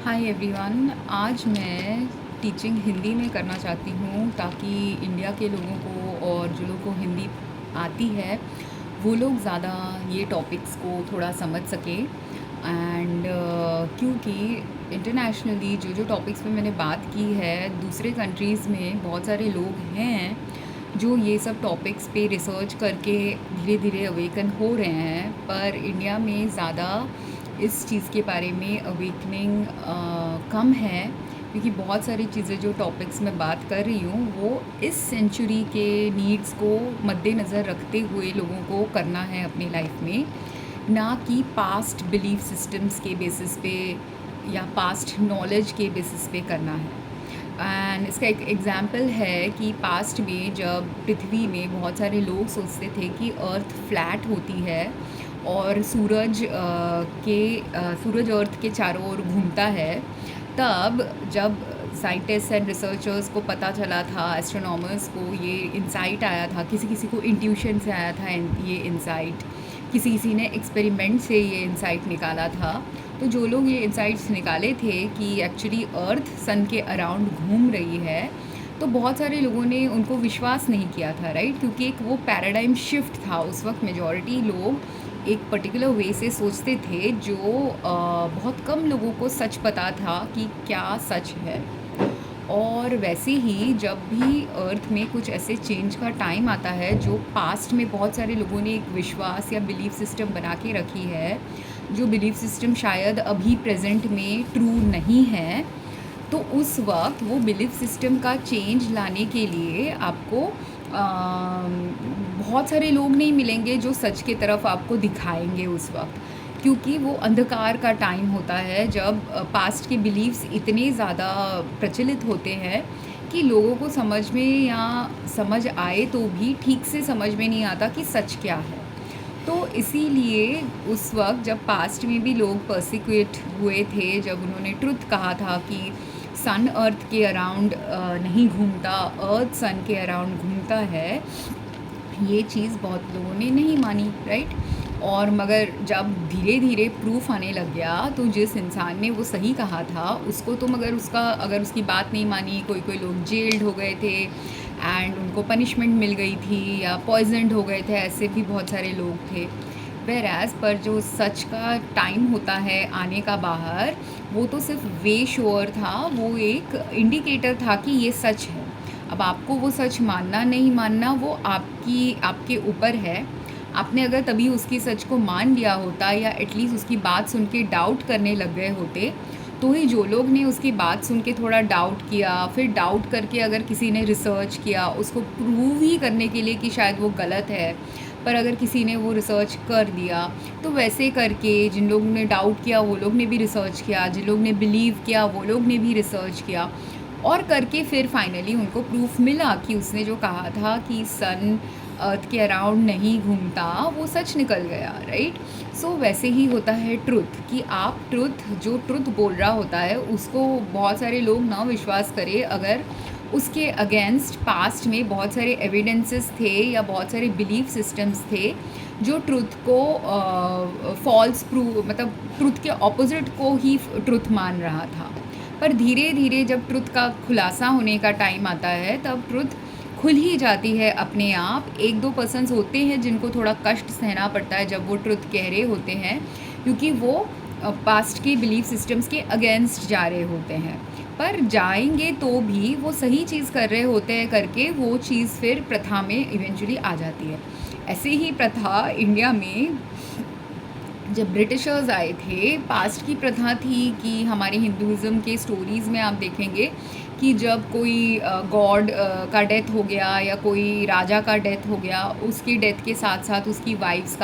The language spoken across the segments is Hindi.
Hi everyone. आज मैं टीचिंग हिंदी में करना चाहती हूँ ताकि इंडिया के लोगों को और जो लोगों को हिंदी आती है वो लोग ज़्यादा ये टॉपिक्स को थोड़ा समझ सकें। एंड क्योंकि इंटरनेशनली जो जो टॉपिक्स पे मैंने बात की है दूसरे कंट्रीज़ में बहुत सारे लोग हैं जो ये सब टॉपिक्स पे रिसर्च करके धीरे धीरे अवेकन हो रहे हैं, पर इंडिया में ज़्यादा इस चीज़ के बारे में अवेकनिंग कम है। क्योंकि बहुत सारी चीज़ें जो टॉपिक्स मैं बात कर रही हूँ वो इस सेंचुरी के नीड्स को मद्देनज़र रखते हुए लोगों को करना है अपनी लाइफ में, ना कि पास्ट बिलीफ सिस्टम्स के बेसिस पे या पास्ट नॉलेज के बेसिस पे करना है। एंड इसका एक एग्ज़ाम्पल है कि पास्ट में जब पृथ्वी में बहुत सारे लोग सोचते थे कि अर्थ फ्लैट होती है और सूरज अर्थ के चारों ओर घूमता है, तब जब साइंटिस्ट एंड रिसर्चर्स को पता चला था, एस्ट्रोनॉमर्स को ये इंसाइट आया था, किसी किसी को इंट्यूशन से आया था ये इंसाइट, किसी किसी ने एक्सपेरिमेंट से ये इंसाइट निकाला था। तो जो लोग ये इंसाइट्स निकाले थे कि एक्चुअली अर्थ सन के अराउंड घूम रही है, तो बहुत सारे लोगों ने उनको विश्वास नहीं किया था, राइट। क्योंकि एक वो पैराडाइम शिफ्ट था। उस वक्त मेजॉरिटी लोग एक पर्टिकुलर वे से सोचते थे जो बहुत कम लोगों को सच पता था कि क्या सच है। और वैसे ही जब भी अर्थ में कुछ ऐसे चेंज का टाइम आता है जो पास्ट में बहुत सारे लोगों ने एक विश्वास या बिलीफ सिस्टम बना के रखी है, जो बिलीफ सिस्टम शायद अभी प्रेजेंट में ट्रू नहीं है, तो उस वक्त वो बिलीफ सिस्टम का चेंज लाने के लिए आपको बहुत सारे लोग नहीं मिलेंगे जो सच की तरफ आपको दिखाएंगे उस वक्त। क्योंकि वो अंधकार का टाइम होता है जब पास्ट के बिलीव्स इतने ज़्यादा प्रचलित होते हैं कि लोगों को समझ में या समझ आए तो भी ठीक से समझ में नहीं आता कि सच क्या है। तो इसीलिए उस वक्त जब पास्ट में भी लोग पर्सिक्यूट हुए थे, जब उन्होंने ट्रुथ कहा था कि सन अर्थ के अराउंड नहीं घूमता, अर्थ सन के अराउंड घूमता है, ये चीज़ बहुत लोगों ने नहीं मानी, राइट। और मगर जब धीरे धीरे प्रूफ आने लग गया तो जिस इंसान ने वो सही कहा था उसको तो मगर अगर उसकी बात नहीं मानी, कोई कोई लोग जेल्ड हो गए थे एंड उनको पनिशमेंट मिल गई थी या पॉइजनड हो गए थे, ऐसे भी बहुत सारे लोग थे। वेर एज़ पर जो सच का टाइम होता है आने का बाहर, वो तो सिर्फ वे श्योर था, वो एक इंडिकेटर था कि ये सच है। अब आपको वो सच मानना नहीं मानना वो आपके ऊपर है। आपने अगर तभी उसकी सच को मान लिया होता या एटलीस्ट उसकी बात सुन के डाउट करने लग गए होते, तो ही जो लोग ने उसकी बात सुन के थोड़ा डाउट किया, फिर डाउट करके अगर किसी ने रिसर्च किया उसको प्रूव ही करने के लिए कि शायद वो गलत है, पर अगर किसी ने वो रिसर्च कर दिया, तो वैसे करके जिन लोगों ने डाउट किया वो लोग ने भी रिसर्च किया, जिन लोग ने बिलीव किया वो लोग ने भी रिसर्च किया, और करके फिर फाइनली उनको प्रूफ मिला कि उसने जो कहा था कि सन अर्थ के अराउंड नहीं घूमता वो सच निकल गया, राइट। सो वैसे ही होता है ट्रुथ, कि आप जो ट्रुथ बोल रहा होता है उसको बहुत सारे लोग ना विश्वास करें अगर उसके अगेंस्ट पास्ट में बहुत सारे एविडेंसेस थे या बहुत सारे बिलीफ सिस्टम्स थे जो ट्रुथ को फॉल्स प्रूव, मतलब ट्रुथ के ऑपोजिट को ही ट्रुथ मान रहा था। पर धीरे धीरे जब ट्रुथ का खुलासा होने का टाइम आता है तब ट्रुथ खुल ही जाती है अपने आप। एक दो पर्सन्स होते हैं जिनको थोड़ा कष्ट सहना पड़ता है जब वो ट्रुथ कह रहे होते हैं, क्योंकि वो पास्ट के बिलीफ सिस्टम्स के अगेंस्ट जा रहे होते हैं, पर जाएंगे तो भी वो सही चीज़ कर रहे होते हैं करके वो चीज़ फिर प्रथा में इवेंचुअली आ जाती है। ऐसे ही प्रथा इंडिया में जब ब्रिटिशर्स आए थे, पास्ट की प्रथा थी कि हमारे हिंदुज़म के स्टोरीज़ में आप देखेंगे कि जब कोई गॉड का डेथ हो गया या कोई राजा का डेथ हो गया, उसकी डेथ के साथ साथ उसकी वाइफ्स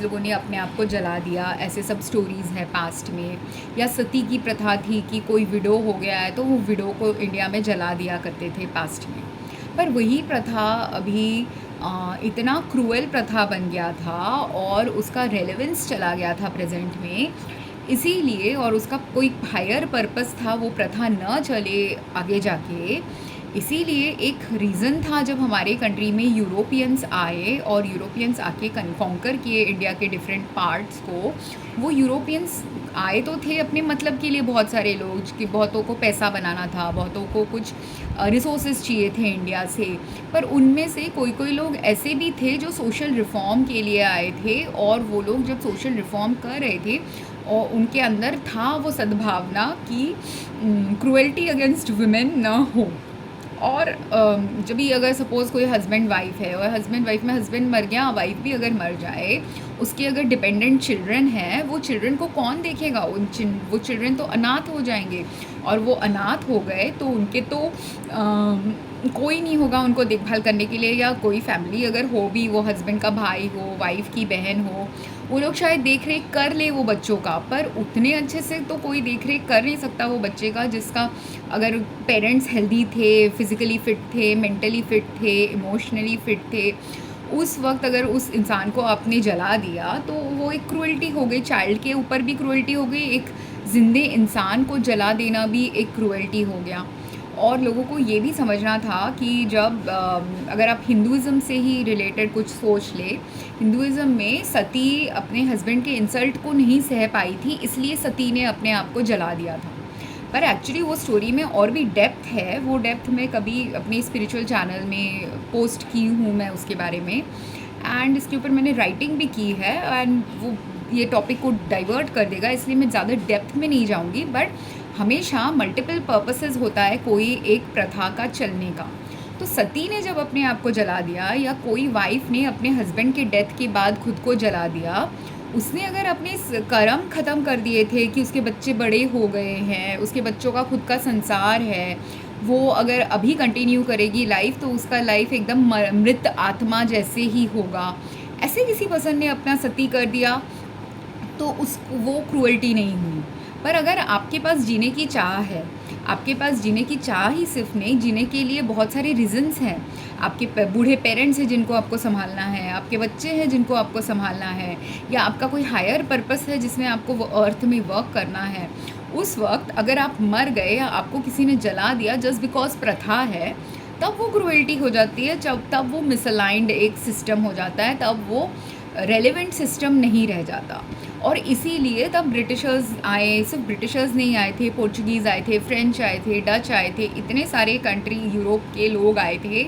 लोगों ने अपने आप को जला दिया, ऐसे सब स्टोरीज़ हैं पास्ट में। या सती की प्रथा थी कि कोई विडो हो गया है तो वो विडो को इंडिया में जला दिया करते थे पास्ट में। पर वही प्रथा अभी इतना क्रूअल प्रथा बन गया था और उसका रेलेवेंस चला गया था प्रेजेंट में, इसीलिए, और उसका कोई हायर पर्पस था वो प्रथा न चले आगे जाके, इसीलिए एक रीज़न था जब हमारे कंट्री में यूरोपियंस आए और यूरोपियंस आके कॉन्कर किए इंडिया के डिफरेंट पार्ट्स को। वो यूरोपियंस आए तो थे अपने मतलब के लिए बहुत सारे लोग, कि बहुतों को पैसा बनाना था, बहुतों को कुछ रिसोर्सेज चाहिए थे इंडिया से, पर उनमें से कोई कोई लोग ऐसे भी थे जो सोशल रिफॉर्म के लिए आए थे, और वो लोग जब सोशल रिफॉर्म कर रहे थे और उनके अंदर था वो सद्भावना कि क्रुएल्टी अगेंस्ट वुमेन ना हो। और जब भी अगर सपोज़ कोई हस्बैंड वाइफ है और हस्बैंड वाइफ में हस्बैंड मर गया, वाइफ भी अगर मर जाए, उसके अगर डिपेंडेंट चिल्ड्रन हैं, वो चिल्ड्रन को कौन देखेगा? वो चिल्ड्रन तो अनाथ हो जाएंगे, और वो अनाथ हो गए तो उनके तो कोई नहीं होगा उनको देखभाल करने के लिए, या कोई फैमिली अगर हो भी, वो हस्बैंड का भाई हो, वाइफ की बहन हो, वो लोग शायद देख रेख कर ले वो बच्चों का, पर उतने अच्छे से तो कोई देख रेख कर नहीं सकता वो बच्चे का जिसका अगर पेरेंट्स हेल्दी थे, फिज़िकली फ़िट थे, मेंटली फ़िट थे, इमोशनली फ़िट थे। उस वक्त अगर उस इंसान को आपने जला दिया तो वो एक क्रूएल्टी हो गई, चाइल्ड के ऊपर भी क्रूएल्टी हो गई, एक ज़िंदे इंसान को जला देना भी एक क्रूएल्टी हो गया। और लोगों को ये भी समझना था कि जब अगर आप हिंदुज़म से ही रिलेटेड कुछ सोच ले, हिंदुज़म में सती अपने हस्बैंड के इंसल्ट को नहीं सह पाई थी, इसलिए सती ने अपने आप को जला दिया था। पर एक्चुअली वो स्टोरी में और भी डेप्थ है, वो डेप्थ मैं कभी अपने स्पिरिचुअल चैनल में पोस्ट की हूँ मैं उसके बारे में, एंड इसके ऊपर मैंने राइटिंग भी की है, एंड वो ये टॉपिक को डाइवर्ट कर देगा, इसलिए मैं ज़्यादा डेप्थ में नहीं जाऊँगी। बट हमेशा मल्टीपल पर्पसेस होता है कोई एक प्रथा का चलने का। तो सती ने जब अपने आप को जला दिया, या कोई वाइफ ने अपने हस्बैंड के डेथ के बाद खुद को जला दिया, उसने अगर अपने कर्म ख़त्म कर दिए थे कि उसके बच्चे बड़े हो गए हैं, उसके बच्चों का खुद का संसार है, वो अगर अभी कंटिन्यू करेगी लाइफ तो उसका लाइफ एकदम मृत आत्मा जैसे ही होगा, ऐसे किसी पर्सन ने अपना सती कर दिया तो उस वो क्रूअल्टी नहीं हुई। पर अगर आपके पास जीने की चाह है, आपके पास जीने की चाह ही सिर्फ नहीं, जीने के लिए बहुत सारे रीजंस हैं, आपके बूढ़े पेरेंट्स हैं जिनको आपको संभालना है, आपके बच्चे हैं जिनको आपको संभालना है, या आपका कोई हायर पर्पस है जिसमें आपको वो अर्थ में वर्क करना है, उस वक्त अगर आप मर गए या आपको किसी ने जला दिया जस्ट बिकॉज प्रथा है, तब वो क्रूएल्टी हो जाती है, जब तब वो मिसअलाइंड एक सिस्टम हो जाता है, तब वो रेलेवेंट सिस्टम नहीं रह जाता। और इसीलिए तब ब्रिटिशर्स आए, सिर्फ ब्रिटिशर्स नहीं आए थे, पोर्चुगीज़ आए थे, फ्रेंच आए थे, डच आए थे, इतने सारे कंट्री यूरोप के लोग आए थे।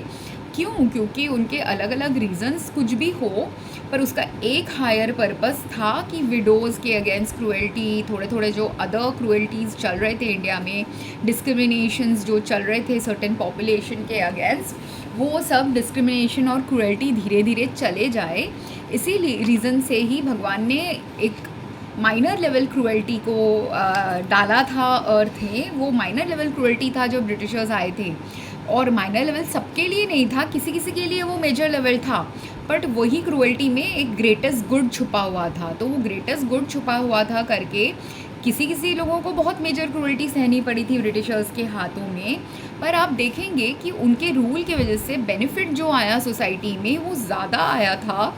क्यों? क्योंकि उनके अलग अलग रीजंस कुछ भी हो, पर उसका एक हायर पर्पस था कि विडोज़ के अगेंस्ट क्रूएल्टी, थोड़े थोड़े जो अदर क्रूएल्टीज़ चल रहे थे इंडिया में, डिस्क्रिमिनेशंस जो चल रहे थे सर्टेन पॉपुलेशन के अगेंस्ट, वो सब डिस्क्रिमिनेशन और क्रूएल्टी धीरे धीरे चले जाए। इसी रीज़न से ही भगवान ने एक माइनर लेवल क्रूएल्टी को डाला था अर्थ में। वो माइनर लेवल क्रूएल्टी था जो ब्रिटिशर्स आए थे, और माइनर लेवल सबके लिए नहीं था, किसी किसी के लिए वो मेजर लेवल था, बट वही क्रूएल्टी में एक ग्रेटेस्ट गुड छुपा हुआ था। तो वो ग्रेटेस्ट गुड छुपा हुआ था करके किसी किसी लोगों को बहुत मेजर क्रूएल्टी सहनी पड़ी थी ब्रिटिशर्स के हाथों में। पर आप देखेंगे कि उनके रूल की वजह से बेनिफिट जो आया सोसाइटी में वो ज़्यादा आया था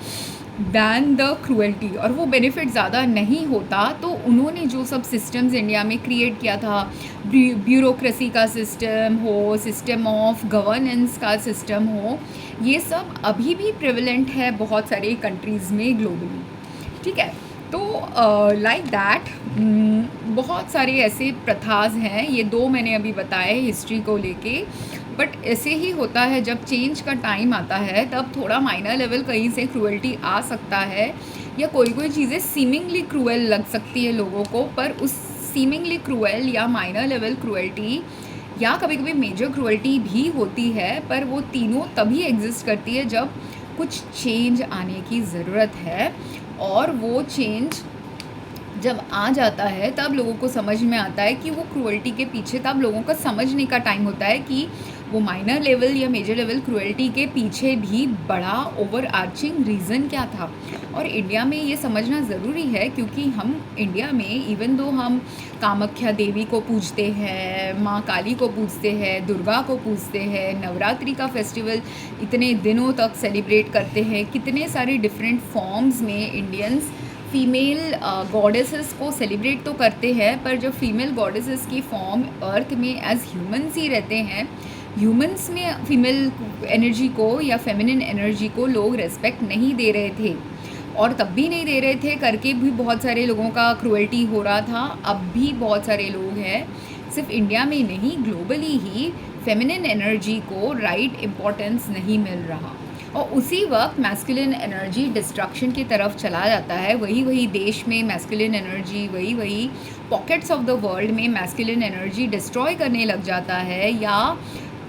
दैन द क्रूएल्टी, और वो बेनिफिट ज़्यादा नहीं होता तो उन्होंने जो सब सिस्टम्स इंडिया में क्रिएट किया था, ब्यूरोक्रेसी का सिस्टम हो, सिस्टम ऑफ गवर्नेंस का सिस्टम हो, ये सब अभी भी प्रेवलेंट है बहुत सारे कंट्रीज़ में ग्लोबली। ठीक है, तो लाइक दैट बहुत सारे ऐसे प्रथास हैं, ये दो मैंने अभी बताए हिस्ट्री को लेके। बट ऐसे ही होता है, जब चेंज का टाइम आता है तब थोड़ा माइनर लेवल कहीं से क्रूएल्टी आ सकता है, या कोई कोई चीज़ें सीमिंगली क्रूएल लग सकती है लोगों को, पर उस सीमिंगली क्रूएल या माइनर लेवल क्रूएल्टी या कभी कभी मेजर क्रूएल्टी भी होती है, पर वो तीनों तभी एग्जिस्ट करती है जब कुछ चेंज आने की ज़रूरत है। और वो चेंज जब आ जाता है तब लोगों को समझ में आता है कि वो क्रूएल्टी के पीछे, तब लोगों का समझने का टाइम होता है कि वो माइनर लेवल या मेजर लेवल क्रूएल्टी के पीछे भी बड़ा ओवर आर्चिंग रीज़न क्या था। और इंडिया में ये समझना ज़रूरी है, क्योंकि हम इंडिया में इवन दो हम कामाख्या देवी को पूजते हैं, माँ काली को पूजते हैं, दुर्गा को पूजते हैं, नवरात्रि का फेस्टिवल इतने दिनों तक सेलिब्रेट करते हैं, कितने सारे डिफरेंट फॉर्म्स में इंडियंस फीमेल गॉडेसेस को सेलिब्रेट तो करते हैं, पर जो फीमेल गॉडेसेस की फॉर्म अर्थ में एज ह्यूमंस ही रहते हैं, ह्यूमंस में फीमेल एनर्जी को या फेमिनिन एनर्जी को लोग रेस्पेक्ट नहीं दे रहे थे। और तब भी नहीं दे रहे थे, करके भी बहुत सारे लोगों का क्रुएल्टी हो रहा था। अब भी बहुत सारे लोग हैं, सिर्फ इंडिया में नहीं ग्लोबली ही फेमिनिन एनर्जी को राइट इम्पोर्टेंस नहीं मिल रहा, और उसी वक्त मैस्कुलिन एनर्जी डिस्ट्रक्शन की तरफ चला जाता है। वही देश में मैस्कुलिन एनर्जी, वही पॉकेट्स ऑफ द वर्ल्ड में मैस्कुलिन एनर्जी डिस्ट्रॉय करने लग जाता है, या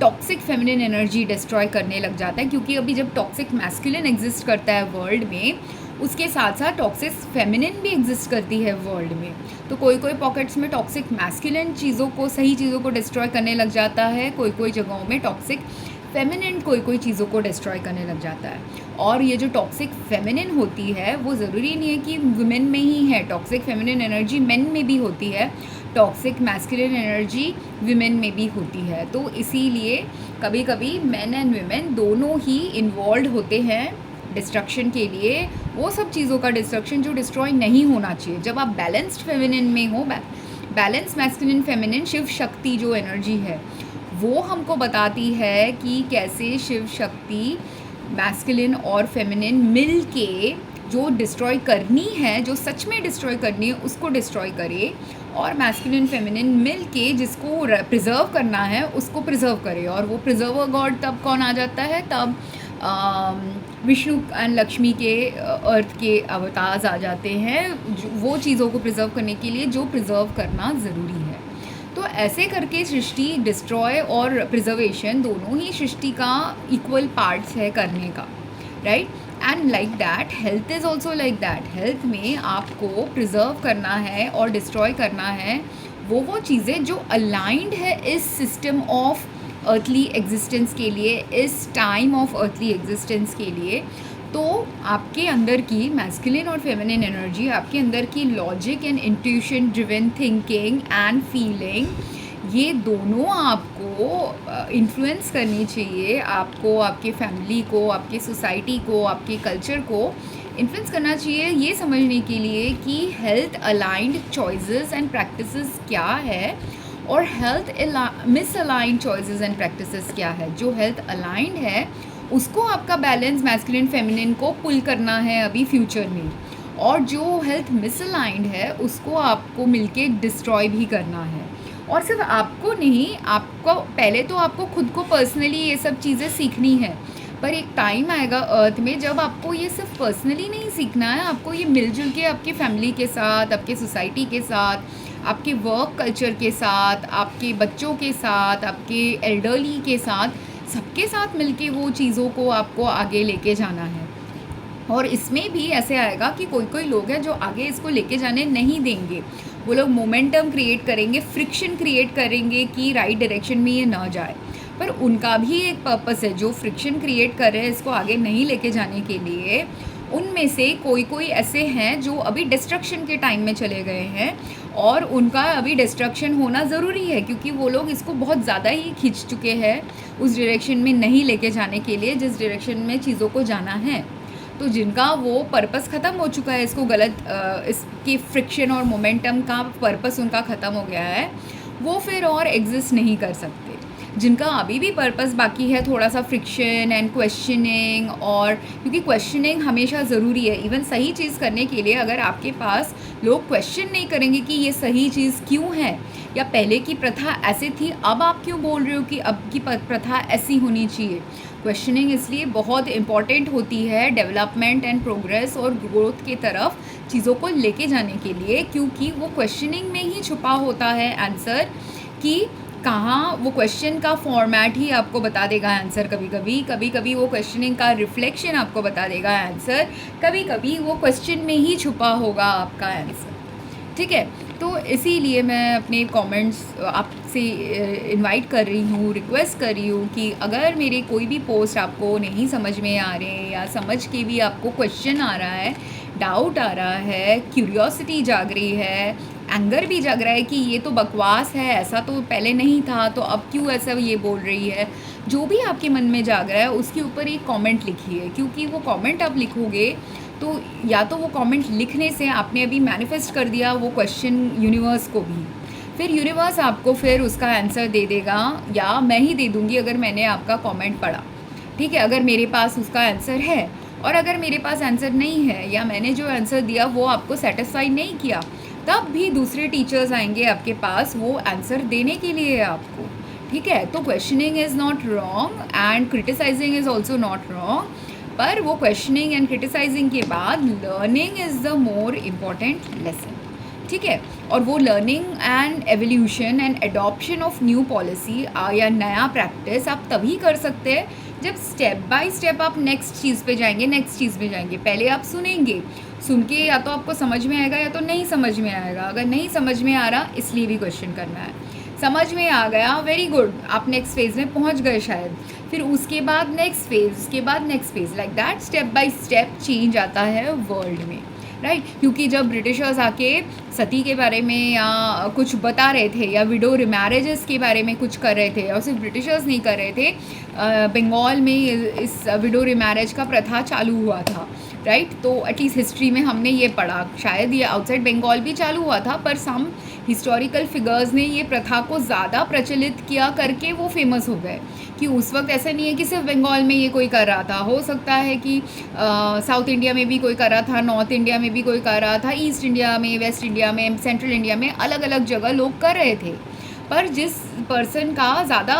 टॉक्सिक फेमिनिन एनर्जी डिस्ट्रॉय करने लग जाता है। क्योंकि अभी जब टॉक्सिक मैस्कुलिन एग्जिस्ट करता है वर्ल्ड में, उसके साथ साथ टॉक्सिक फेमिनिन भी एग्जिस्ट करती है वर्ल्ड में। तो कोई पॉकेट्स में टॉक्सिक मैस्कुलिन चीज़ों को, सही चीज़ों को डिस्ट्रॉय करने लग जाता है, कोई जगहों में टॉक्सिक फेमिनिन कोई चीज़ों को डिस्ट्रॉय करने लग जाता है। और ये जो टॉक्सिक फेमिनिन होती है वो ज़रूरी नहीं है कि वुमेन में ही है, टॉक्सिक फेमिनिन एनर्जी मेन में भी होती है, टॉक्सिक मैस्कुलिन एनर्जी विमेन में भी होती है। तो इसीलिए कभी कभी मेन एंड वुमेन दोनों ही इन्वॉल्व होते हैं डिस्ट्रक्शन के लिए, वो सब चीज़ों का डिस्ट्रक्शन जो डिस्ट्रॉय नहीं होना चाहिए। जब आप बैलेंस्ड फेमिनिन में हो, balance masculine feminine, Shiv Shakti जो एनर्जी है वो हमको बताती है कि कैसे शिव शक्ति मैस्कुलिन और फेमिनिन मिल के जो डिस्ट्रॉय करनी है, जो सच में डिस्ट्रॉय करनी है उसको डिस्ट्रॉय करे, और मैस्कुलिन फेमिनिन मिल के जिसको प्रिजर्व करना है उसको प्रिजर्व करे। और वो प्रिजर्वर गॉड तब कौन आ जाता है, तब विष्णु एंड लक्ष्मी के अर्थ के अवतार आ जाते हैं, वो चीज़ों को प्रिजर्व करने के लिए जो प्रिजर्व करना ज़रूरी है। तो ऐसे करके सृष्टि डिस्ट्रॉय और प्रिजर्वेशन दोनों ही सृष्टि का इक्वल पार्ट्स है करने का, right. And like that health is also like that. Health में आपको प्रिजर्व करना है और डिस्ट्रॉय करना है वो चीज़ें जो अलाइंड है इस सिस्टम ऑफ अर्थली एग्जिस्टेंस के लिए, इस टाइम ऑफ अर्थली एग्जिस्टेंस के लिए। तो आपके अंदर की मैस्कुलिन और फेमिनिन एनर्जी, आपके अंदर की logic and intuition driven thinking and feeling, ये दोनों आपको इन्फ्लुएंस करनी चाहिए। आपको, आपके फैमिली को, आपके सोसाइटी को, आपके कल्चर को इन्फ्लुएंस करना चाहिए ये समझने के लिए कि health aligned choices and practices क्या है और health misaligned choices and practices क्या है। जो हेल्थ अलाइंड है उसको आपका बैलेंस मैस्कुलिन फेमिनिन को पुल करना है अभी फ्यूचर में, और जो हेल्थ मिसअलाइंड है उसको आपको मिलके डिस्ट्रॉय भी करना है। और सिर्फ आपको नहीं, आपको पहले तो आपको खुद को पर्सनली ये सब चीज़ें सीखनी है, पर एक टाइम आएगा अर्थ में जब आपको ये सिर्फ पर्सनली नहीं सीखना है, आपको ये मिलजुल के आपके फैमिली के साथ, आपके सोसाइटी के साथ, आपके वर्क कल्चर के साथ, आपके बच्चों के साथ, आपके एल्डरली के साथ, सबके साथ मिलके वो चीज़ों को आपको आगे लेके जाना है। और इसमें भी ऐसे आएगा कि कोई लोग हैं जो आगे इसको लेके जाने नहीं देंगे, वो लोग मोमेंटम क्रिएट करेंगे, फ्रिक्शन क्रिएट करेंगे कि राइट डायरेक्शन में ये ना जाए। पर उनका भी एक पर्पस है, जो फ्रिक्शन क्रिएट कर रहे हैं इसको आगे नहीं लेके जाने के लिए। उनमें से कोई ऐसे हैं जो अभी डिस्ट्रक्शन के टाइम में चले गए हैं, और उनका अभी डिस्ट्रक्शन होना ज़रूरी है क्योंकि वो लोग इसको बहुत ज़्यादा ही खींच चुके हैं उस डायरेक्शन में नहीं लेके जाने के लिए जिस डायरेक्शन में चीज़ों को जाना है। तो जिनका वो पर्पस ख़त्म हो चुका है, इसको गलत इसकी फ्रिक्शन और मोमेंटम का पर्पस उनका ख़त्म हो गया है, वो फिर और एग्जिस्ट नहीं कर सकते। जिनका अभी भी पर्पस बाकी है थोड़ा सा फ्रिक्शन एंड क्वेश्चनिंग, और क्योंकि क्वेश्चनिंग हमेशा ज़रूरी है। इवन सही चीज़ करने के लिए अगर आपके पास लोग क्वेश्चन नहीं करेंगे कि ये सही चीज़ क्यों है, या पहले की प्रथा ऐसे थी अब आप क्यों बोल रहे हो कि अब की प्रथा ऐसी होनी चाहिए। क्वेश्चनिंग इसलिए बहुत इम्पॉर्टेंट होती है डेवलपमेंट एंड प्रोग्रेस और ग्रोथ की तरफ चीज़ों को लेके जाने के लिए, क्योंकि वो क्वेश्चनिंग में ही छुपा होता है आंसर, कि कहाँ वो क्वेश्चन का फॉर्मेट ही आपको बता देगा आंसर। कभी कभी वो क्वेश्चनिंग का रिफ्लेक्शन आपको बता देगा आंसर, कभी वो क्वेश्चन में ही छुपा होगा आपका आंसर, ठीक है। तो इसीलिए मैं अपने कमेंट्स आपसे इनवाइट कर रही हूँ, रिक्वेस्ट कर रही हूँ कि अगर मेरे कोई भी पोस्ट आपको नहीं समझ में आ रहे, या समझ के भी आपको क्वेश्चन आ रहा है, डाउट आ रहा है, क्यूरियोसिटी जाग रही है, एंगर भी जाग रहा है कि ये तो बकवास है, ऐसा तो पहले नहीं था, तो अब क्यों ऐसा ये बोल रही है, जो भी आपके मन में जाग रहा है उसके ऊपर एक कमेंट लिखिए। क्योंकि वो कमेंट आप लिखोगे तो या तो वो कमेंट लिखने से आपने अभी मैनिफेस्ट कर दिया वो क्वेश्चन यूनिवर्स को भी, फिर यूनिवर्स आपको फिर उसका आंसर दे देगा, या मैं ही दे दूँगी अगर मैंने आपका कमेंट पढ़ा, ठीक है। अगर मेरे पास उसका आंसर है और अगर मेरे पास आंसर नहीं है या मैंने जो आंसर दिया वो आपको सेटिस्फाई नहीं किया, तब भी दूसरे टीचर्स आएंगे आपके पास वो आंसर देने के लिए आपको, ठीक है। तो questioning is not wrong and criticising is also not wrong, पर वो क्वेश्चनिंग एंड क्रिटिसाइजिंग के बाद learning is the more important lesson, ठीक है। और वो learning and evolution and adoption of new policy या नया प्रैक्टिस आप तभी कर सकते हैं जब स्टेप बाय स्टेप आप नेक्स्ट चीज़ पे जाएंगे, नेक्स्ट चीज़ पे जाएंगे। पहले आप सुनेंगे, सुन के या तो आपको समझ में आएगा या तो नहीं समझ में आएगा। अगर नहीं समझ में आ रहा, इसलिए भी क्वेश्चन करना है। समझ में आ गया, वेरी गुड, आप नेक्स्ट फेज़ में पहुंच गए शायद। फिर उसके बाद नेक्स्ट फेज़, उसके बाद next phase, like that step by step change आता है वर्ल्ड में, राइट। क्योंकि जब ब्रिटिशर्स आके सती के बारे में या कुछ बता रहे थे या विडो मैरिजेस के बारे में कुछ कर रहे थे, और सिर्फ ब्रिटिशर्स नहीं कर रहे थे, बंगाल में इस विडो मैरिज का प्रथा चालू हुआ था, राइट। तो एटलीस्ट हिस्ट्री में हमने ये पढ़ा, शायद ये आउटसाइड बंगाल भी चालू हुआ था, पर सम हिस्टोरिकल फिगर्स ने ये प्रथा को ज़्यादा प्रचलित किया करके वो फेमस हो गए। कि उस वक्त ऐसा नहीं है कि सिर्फ बंगाल में ये कोई कर रहा था, हो सकता है कि साउथ इंडिया में भी कोई कर रहा था, नॉर्थ इंडिया में भी कोई कर रहा था, ईस्ट इंडिया में, वेस्ट इंडिया में, सेंट्रल इंडिया में, अलग अलग जगह लोग कर रहे थे। पर जिस पर्सन का ज़्यादा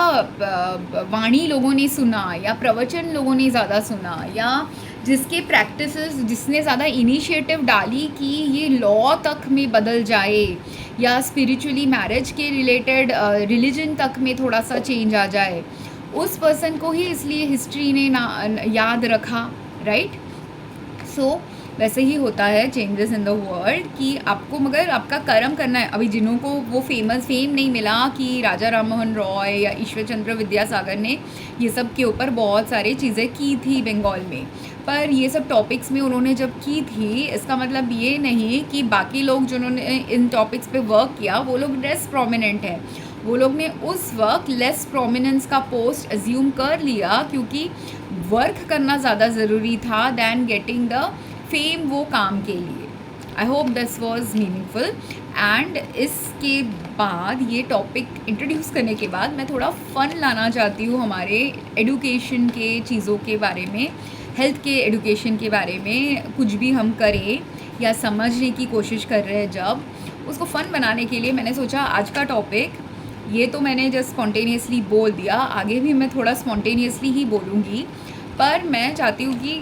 वाणी लोगों ने सुना या प्रवचन लोगों ने ज़्यादा सुना या जिसके प्रैक्टिसेस, जिसने ज़्यादा इनिशिएटिव डाली कि ये लॉ तक में बदल जाए या स्पिरिचुअली मैरिज के रिलेटेड रिलीजन तक में थोड़ा सा चेंज आ जाए, उस पर्सन को ही इसलिए हिस्ट्री ने याद रखा, राइट। सो वैसे ही होता है चेंजेस इन द वर्ल्ड कि आपको मगर आपका कर्म करना है। अभी जिन्हों को वो फेम नहीं मिला कि राजा राम मोहन रॉय या ईश्वर चंद्र विद्यासागर ने ये सब के ऊपर बहुत सारी चीज़ें की थी बंगाल में, पर ये सब टॉपिक्स में उन्होंने जब की थी, इसका मतलब ये नहीं कि बाकी लोग जिन्होंने इन टॉपिक्स पे वर्क किया वो लोग लेस प्रोमिनेंट हैं। वो लोग ने उस वक्त लेस प्रोमिनेंस का पोस्ट एज्यूम कर लिया क्योंकि वर्क करना ज़्यादा ज़रूरी था दैन गेटिंग द फेम वो काम के लिए। I hope this was meaningful. And इसके बाद ये टॉपिक इंट्रोड्यूस करने के बाद मैं थोड़ा फ़न लाना चाहती हूँ हमारे एडुकेशन के चीज़ों के बारे में, हेल्थ के एडुकेशन के बारे में। कुछ भी हम करें या समझने की कोशिश कर रहे हैं, जब उसको फ़न बनाने के लिए मैंने सोचा आज का टॉपिक, ये तो मैंने जस्ट स्पॉन्टेनियसली बोल दिया, आगे भी मैं थोड़ा स्पॉन्टेनियसली ही बोलूँगी, पर मैं चाहती हूँ कि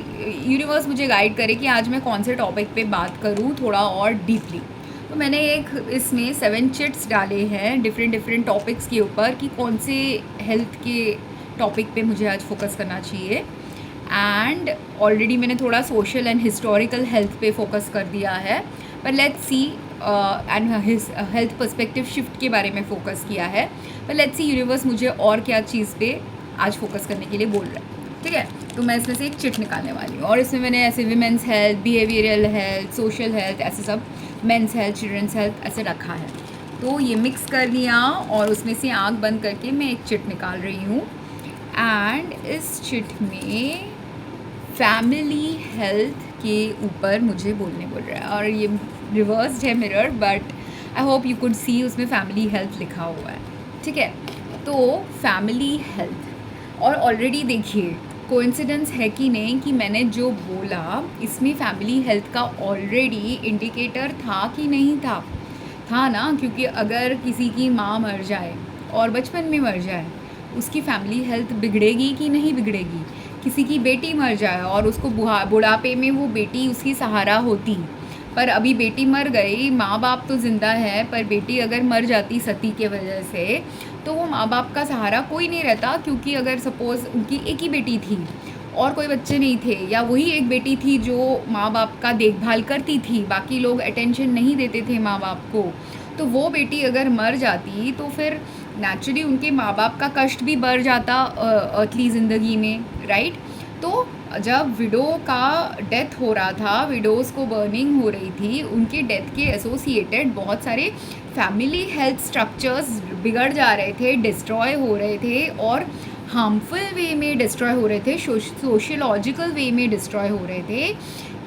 यूनिवर्स मुझे गाइड करे कि आज मैं कौन से टॉपिक पे बात करूँ थोड़ा और डीपली। तो मैंने एक इसमें 7 चिट्स डाले हैं डिफरेंट टॉपिक्स के ऊपर कि कौन से हेल्थ के टॉपिक पे मुझे आज फोकस करना चाहिए। एंड ऑलरेडी मैंने थोड़ा सोशल एंड हिस्टोरिकल हेल्थ पे फोकस कर दिया है, पर let's see and health perspective shift के बारे में फोकस किया है, पर लेट्स सी यूनिवर्स मुझे और क्या चीज़ पे आज फोकस करने के लिए बोल रहा है, ठीक है। तो मैं इसमें से एक चिट निकालने वाली हूँ और इसमें मैंने ऐसे women's health, behavioural health, social health, ऐसे सब मेंस हेल्थ, चिल्ड्रंस हेल्थ ऐसे रखा है। तो ये मिक्स कर दिया और उसमें से आँख बंद करके मैं एक चिट निकाल रही हूँ। एंड इस चिट में फैमिली हेल्थ के ऊपर मुझे बोल रहा है, और ये रिवर्स्ड है mirror, but I hope you could see उसमें फैमिली हेल्थ लिखा हुआ है, ठीक है। तो फैमिली हेल्थ, और ऑलरेडी देखिए कोइंसिडेंस है कि नहीं कि मैंने जो बोला इसमें फैमिली हेल्थ का ऑलरेडी इंडिकेटर था कि नहीं था, था ना। क्योंकि अगर किसी की माँ मर जाए और बचपन में मर जाए, उसकी फैमिली हेल्थ बिगड़ेगी कि नहीं बिगड़ेगी। किसी की बेटी मर जाए और उसको बुढ़ापे में वो बेटी उसकी सहारा होती, पर अभी बेटी मर गई, माँ बाप तो ज़िंदा है, पर बेटी अगर मर जाती सती के वजह से, तो वो माँ बाप का सहारा कोई नहीं रहता। क्योंकि अगर सपोज़ उनकी एक ही बेटी थी और कोई बच्चे नहीं थे, या वही एक बेटी थी जो माँ बाप का देखभाल करती थी, बाकी लोग अटेंशन नहीं देते थे माँ बाप को, तो वो बेटी अगर मर जाती तो फिर नेचुरली उनके माँ बाप का कष्ट भी बढ़ जाता अर्थली ज़िंदगी में, राइट। तो जब विडो का डेथ हो रहा था, विडोज़ को बर्निंग हो रही थी, उनके डेथ के एसोसिएटेड बहुत सारे फैमिली हेल्थ स्ट्रक्चर्स बिगड़ जा रहे थे, डिस्ट्रॉय हो रहे थे, और हार्मफुल वे में डिस्ट्रॉय हो रहे थे, सोशियोलॉजिकल वे में डिस्ट्रॉय हो रहे थे,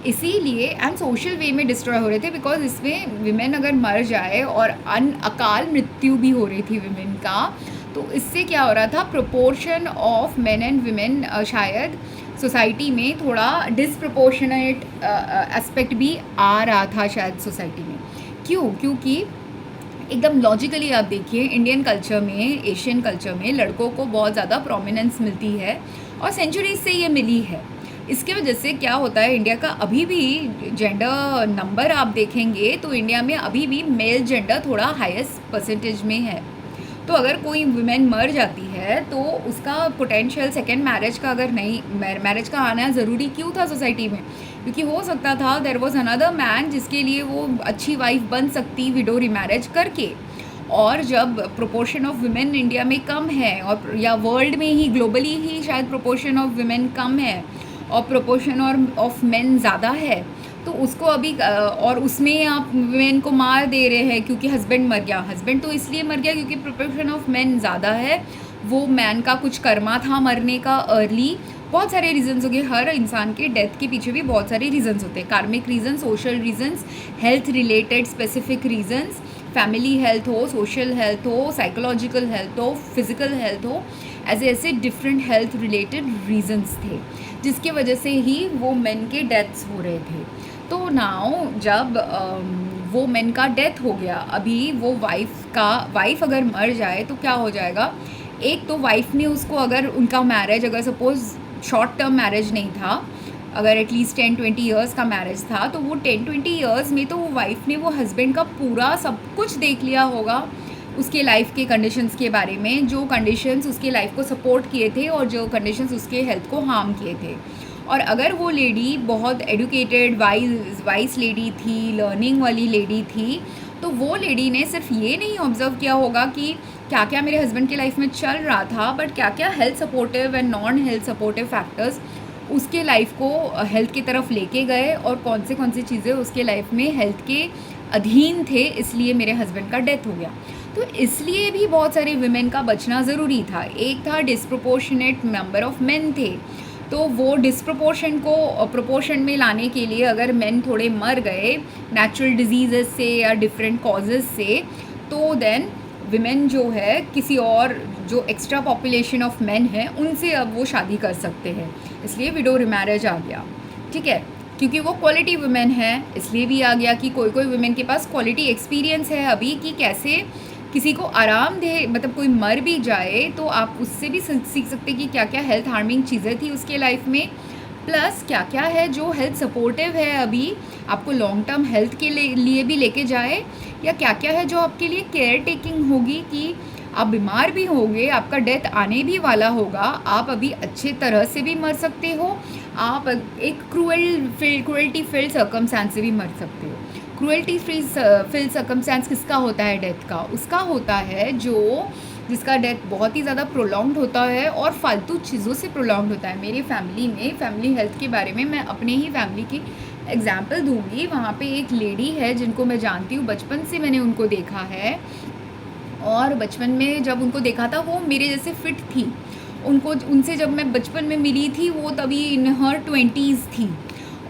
इसीलिए एंड सोशल वे में डिस्ट्रॉय हो रहे थे। बिकॉज इसमें विमेन अगर मर जाए और अकाल मृत्यु भी हो रही थी विमेन का, तो इससे क्या हो रहा था, proportion of main and women शायद सोसाइटी में थोड़ा डिसप्रपोर्शनेट एस्पेक्ट भी आ रहा था शायद सोसाइटी में। क्यों? क्योंकि एकदम लॉजिकली आप देखिए, इंडियन कल्चर में, एशियन कल्चर में लड़कों को बहुत ज़्यादा प्रोमिनेंस मिलती है और सेंचुरीज से ये मिली है। इसकी वजह से क्या होता है, इंडिया का अभी भी जेंडर नंबर आप देखेंगे तो इंडिया में अभी भी मेल जेंडर थोड़ा हाईएस्ट परसेंटेज में है। तो अगर कोई वुमेन मर जाती है तो उसका पोटेंशियल सेकेंड मैरिज का, अगर नहीं मैरिज का आना ज़रूरी क्यों था सोसाइटी में? क्योंकि हो सकता था देयर वाज अनदर मैन जिसके लिए वो अच्छी वाइफ बन सकती विडो रिमैरिज करके। और जब प्रोपोर्शन ऑफ वुमेन इंडिया में कम है, और या वर्ल्ड में ही, ग्लोबली ही शायद प्रोपोर्शन ऑफ वुमेन कम है और प्रोपोर्शन और ऑफ मेन ज़्यादा है, तो उसको अभी और उसमें आप वुमेन को मार दे रहे हैं क्योंकि हस्बैंड मर गया। हस्बैंड तो इसलिए मर गया क्योंकि प्रोपोर्शन ऑफ मेन ज़्यादा है, वो मैन का कुछ कर्मा था मरने का अर्ली। बहुत सारे रीजंस हो गए, हर इंसान के डेथ के पीछे भी बहुत सारे रीजंस होते हैं, कार्मिक reason, social reasons, health related specific reasons, family health हो, सोशल हेल्थ हो, साइकोलॉजिकल हेल्थ हो, फिजिकल हेल्थ हो, ऐसे डिफरेंट हेल्थ रिलेटेड रीजंस थे जिसकी वजह से ही वो मेन के डेथ्स हो रहे थे। तो नाउ जब वो मेन का डेथ हो गया, अभी वो वाइफ अगर मर जाए तो क्या हो जाएगा? एक तो वाइफ ने उसको, अगर उनका मैरिज अगर सपोज शॉर्ट टर्म मैरिज नहीं था, अगर एटलीस्ट 10-20 ईयर्स का मैरिज था, तो वो 10-20 ईयर्स में तो वो वाइफ ने वो हस्बैंड का पूरा सब कुछ देख लिया होगा, उसके लाइफ के कंडीशंस के बारे में, जो कंडीशंस उसके लाइफ को सपोर्ट किए थे और जो कंडीशंस उसके हेल्थ को हार्म किए थे। और अगर वो लेडी बहुत एडुकेटेड वाइस लेडी थी, लर्निंग वाली लेडी थी, तो वो लेडी ने सिर्फ ये नहीं ऑब्जर्व किया होगा कि क्या क्या मेरे हस्बैंड की लाइफ में चल रहा था, बट क्या क्या health supportive and non health supportive factors उसके लाइफ को हेल्थ की तरफ लेके गए, और कौन सी चीज़ें उसके लाइफ में हेल्थ के अधीन थे, इसलिए मेरे हस्बैंड का डेथ हो गया। तो इसलिए भी बहुत सारे वुमेन का बचना ज़रूरी था। एक था डिस्प्रोपोर्शनेट नंबर ऑफ मेन थे, तो वो डिस्प्रोपोर्शन को प्रोपोर्शन में लाने के लिए अगर मेन थोड़े मर गए नेचुरल डिजीज़ से या डिफरेंट कॉजेज़ से, तो देन विमेन जो है किसी और जो एक्स्ट्रा पॉपुलेशन ऑफ मेन है उनसे अब वो शादी कर सकते हैं, इसलिए विडो रिमैरिज आ गया। ठीक है, क्योंकि वो क्वालिटी वुमेन है इसलिए भी आ गया कि कोई वुमेन के पास क्वालिटी एक्सपीरियंस है अभी कि कैसे किसी को आराम दे, मतलब कोई मर भी जाए तो आप उससे भी सीख सकते कि क्या क्या हेल्थ हार्मिंग चीज़ें थी उसके लाइफ में, प्लस क्या क्या है जो हेल्थ सपोर्टिव है अभी आपको लॉन्ग टर्म हेल्थ के लिए भी लेके जाए, या क्या क्या है जो आपके लिए केयर टेकिंग होगी कि आप बीमार भी होंगे, आपका डेथ आने भी वाला होगा, आप अभी अच्छे तरह से भी मर सकते हो, आप एक क्रूएल्टी फिल्ड सर्कमस्टेंस से भी मर सकते हो। क्रूएल्टी फ्री फिल्ड सर्कमस्टेंस किसका होता है डेथ का? उसका होता है जिसका डेथ बहुत ही ज़्यादा प्रोलॉन्ग्ड होता है और फालतू चीज़ों से प्रोलॉन्ग्ड होता है। मेरी फैमिली में फैमिली हेल्थ के बारे में मैं अपने ही फैमिली की एग्जाम्पल दूंगी। वहाँ पे एक लेडी है जिनको मैं जानती हूँ, बचपन से मैंने उनको देखा है, और बचपन में जब उनको देखा था वो मेरे जैसे फिट थी। उनसे जब मैं बचपन में मिली थी वो तभी इन हर 20s थी,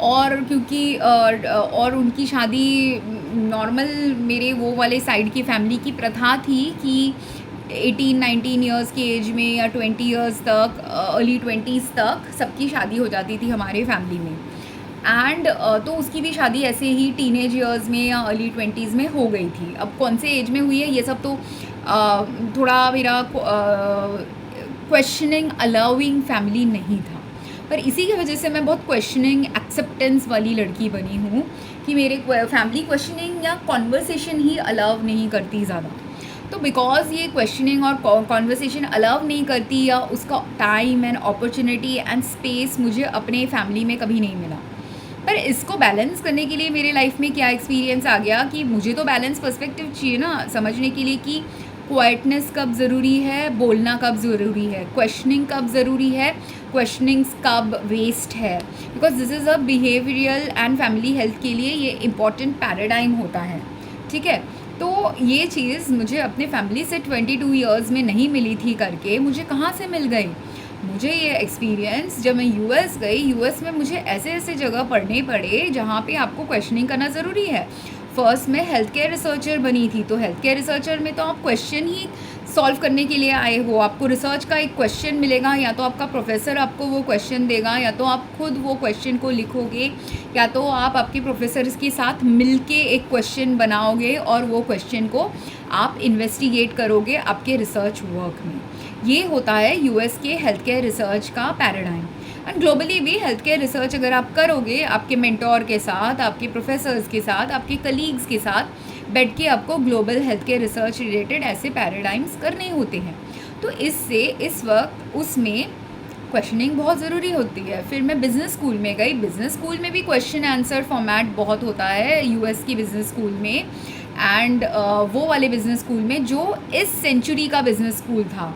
और क्योंकि और उनकी शादी नॉर्मल मेरे वो वाले साइड की फैमिली की प्रथा थी कि 18-19 ईयर्स की एज में या 20 ईयर्स तक, अर्ली 20s तक सबकी शादी हो जाती थी हमारे फैमिली में। एंड तो उसकी भी शादी ऐसे ही टीनेज ईयर्स में या अर्ली 20s में हो गई थी। अब कौन से एज में हुई है ये सब तो थोड़ा मेरा क्वेश्चनिंग अलाउइंग फैमिली नहीं था, पर इसी की वजह से मैं बहुत क्वेश्चनिंग एक्सेप्टेंस वाली लड़की बनी हूँ कि मेरे फैमिली क्वेश्चनिंग या कॉन्वर्सेशन ही अलाउ नहीं करती ज़्यादा। तो बिकॉज ये क्वेश्चनिंग और कॉन्वर्सेशन अलाउ नहीं करती, या उसका time and opportunity and space मुझे अपने फैमिली में कभी नहीं मिला। पर इसको बैलेंस करने के लिए मेरे लाइफ में क्या एक्सपीरियंस आ गया कि मुझे तो बैलेंस पर्सपेक्टिव चाहिए ना, समझने के लिए कि क्वाइटनेस कब ज़रूरी है, बोलना कब ज़रूरी है, क्वेश्चनिंग कब ज़रूरी है, क्वेश्चनिंग कब वेस्ट है, because this is a behavioural and family health के लिए ये इम्पॉर्टेंट पैराडाइम होता है। ठीक है, तो ये चीज़ मुझे अपने फैमिली से 22 ईयर्स में नहीं मिली थी करके मुझे कहाँ से मिल गई? मुझे ये एक्सपीरियंस जब मैं यूएस गई, यूएस में मुझे ऐसे जगह पढ़ने पड़े जहाँ पे आपको क्वेश्चनिंग करना ज़रूरी है। फर्स्ट मैं हेल्थ केयर रिसर्चर बनी थी, तो हेल्थ केयर रिसर्चर में तो आप क्वेश्चन ही सॉल्व करने के लिए आए हो। आपको रिसर्च का एक क्वेश्चन मिलेगा, या तो आपका प्रोफेसर आपको वो क्वेश्चन देगा, या तो आप खुद वो क्वेश्चन को लिखोगे, या तो आप आपके प्रोफेसर के साथ मिलके एक क्वेश्चन बनाओगे और वो क्वेश्चन को आप इन्वेस्टिगेट करोगे आपके रिसर्च वर्क में। ये होता है यूएस के हेल्थ केयर रिसर्च का पैराडाइम। एंड ग्लोबली भी हेल्थ केयर रिसर्च अगर आप करोगे आपके मेंटोर के साथ, आपके प्रोफेसर्स के साथ, आपके कलीग्स के साथ बैठ के आपको global health care research related ऐसे पैराडाइम्स करने होते हैं। तो इससे इस वक्त उसमें क्वेश्चनिंग बहुत ज़रूरी होती है। फिर मैं बिज़नेस स्कूल में गई। बिज़नेस स्कूल में भी क्वेश्चन आंसर फॉर्मेट बहुत होता है यूएस की बिज़नेस स्कूल में। एंड वो वाले बिज़नेस स्कूल में जो इस सेंचुरी का बिज़नेस स्कूल था,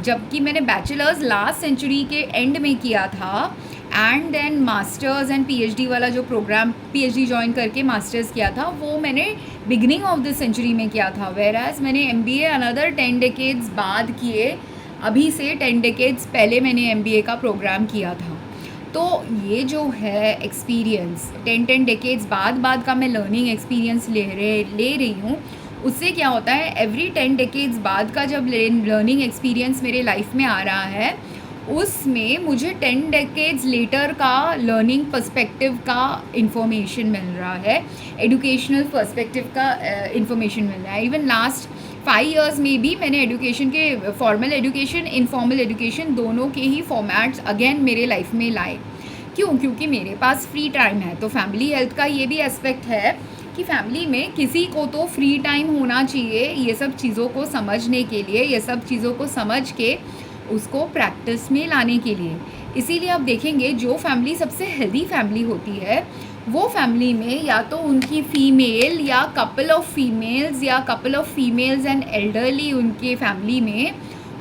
जबकि मैंने बैचलर्स लास्ट सेंचुरी के एंड में किया था, and then masters and PhD वाला जो प्रोग्राम, पीएचडी ज्वाइन करके मास्टर्स किया था, वो मैंने बिगनिंग ऑफ दिस सेंचुरी में किया था। वेयर एज मैंने एमबीए अनदर 10 डेकेड्स बाद किए। अभी से 10 डेकेड्स पहले मैंने एमबीए का प्रोग्राम किया था। तो ये जो है एक्सपीरियंस 10 डेकेड्स बाद का मैं लर्निंग एक्सपीरियंस ले रही हूँ। उससे क्या होता है, एवरी 10 डेकेड्स बाद का जब लर्निंग एक्सपीरियंस मेरे लाइफ में आ रहा है, उसमें मुझे 10 डेकेड्स लेटर का लर्निंग पर्सपेक्टिव का इंफॉर्मेशन मिल रहा है, एजुकेशनल पर्सपेक्टिव का इंफॉर्मेशन मिल रहा है। इवन लास्ट 5 इयर्स में भी मैंने एजुकेशन के, फॉर्मल एजुकेशन, इनफॉर्मल एजुकेशन, दोनों के ही फॉर्मेट्स अगेन मेरे लाइफ में लाए। क्यों? क्योंकि मेरे पास फ्री टाइम है। तो फैमिली हेल्थ का ये भी एस्पेक्ट है कि फैमिली में किसी को तो फ्री टाइम होना चाहिए ये सब चीज़ों को समझने के लिए, ये सब चीज़ों को समझ के उसको प्रैक्टिस में लाने के लिए। इसीलिए आप देखेंगे जो फैमिली सबसे हेल्दी फैमिली होती है, वो फैमिली में या तो उनकी फ़ीमेल या कपल ऑफ फीमेल्स या couple of females and elderly उनके फैमिली में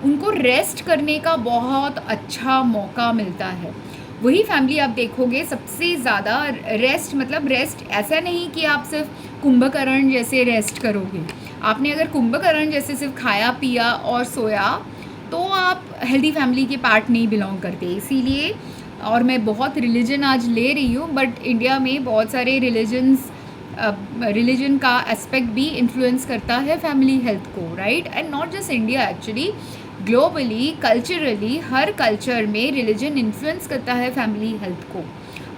उनको रेस्ट करने का बहुत अच्छा मौका मिलता है। वही फैमिली आप देखोगे सबसे ज़्यादा रेस्ट, मतलब रेस्ट ऐसा नहीं कि आप सिर्फ कुंभकर्ण जैसे रेस्ट करोगे। आपने अगर कुंभकर्ण जैसे सिर्फ खाया पिया और सोया तो आप हेल्दी फैमिली के पार्ट नहीं बिलोंग करते। इसीलिए, और मैं बहुत रिलीजन आज ले रही हूँ, बट इंडिया में बहुत सारे रिलीजन का एस्पेक्ट भी इन्फ्लुएंस करता है फैमिली हेल्थ को, right? And not just India, actually globally, culturally, her culture में रिलीजन इन्फ्लुएंस करता है फैमिली हेल्थ को।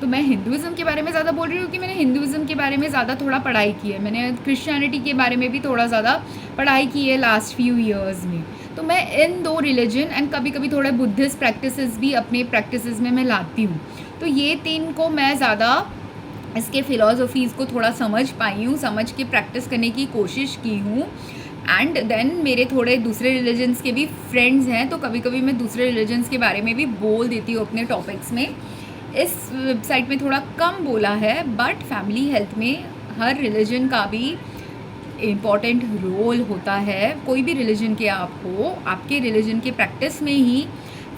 तो मैं हिंदुज़म के बारे में ज़्यादा बोल रही हूँ कि मैंने हिंदुज़म के बारे में ज़्यादा थोड़ा पढ़ाई की है। मैंने क्रिश्चियनिटी के बारे में भी थोड़ा ज़्यादा पढ़ाई की है लास्ट फ्यू ईयर्स में। तो मैं इन दो रिलीजन एंड कभी कभी थोड़े बुद्धिस्ट प्रैक्टिसेस भी अपने प्रैक्टिसेस में मैं लाती हूँ। तो ये तीन को मैं ज़्यादा इसके फ़िलासफ़ीज़ को थोड़ा समझ पाई हूँ, समझ के प्रैक्टिस करने की कोशिश की हूँ। एंड देन मेरे थोड़े दूसरे रिलीजन्स के भी फ्रेंड्स हैं, तो कभी कभी मैं दूसरे रिलीजन्स के बारे में भी बोल देती हूँ अपने टॉपिक्स में। इस वेबसाइट में थोड़ा कम बोला है, बट फैमिली हेल्थ में हर रिलीजन का भी इम्पॉर्टेंट रोल होता है। कोई भी रिलीजन के आप हो, आपके रिलीजन के प्रैक्टिस में ही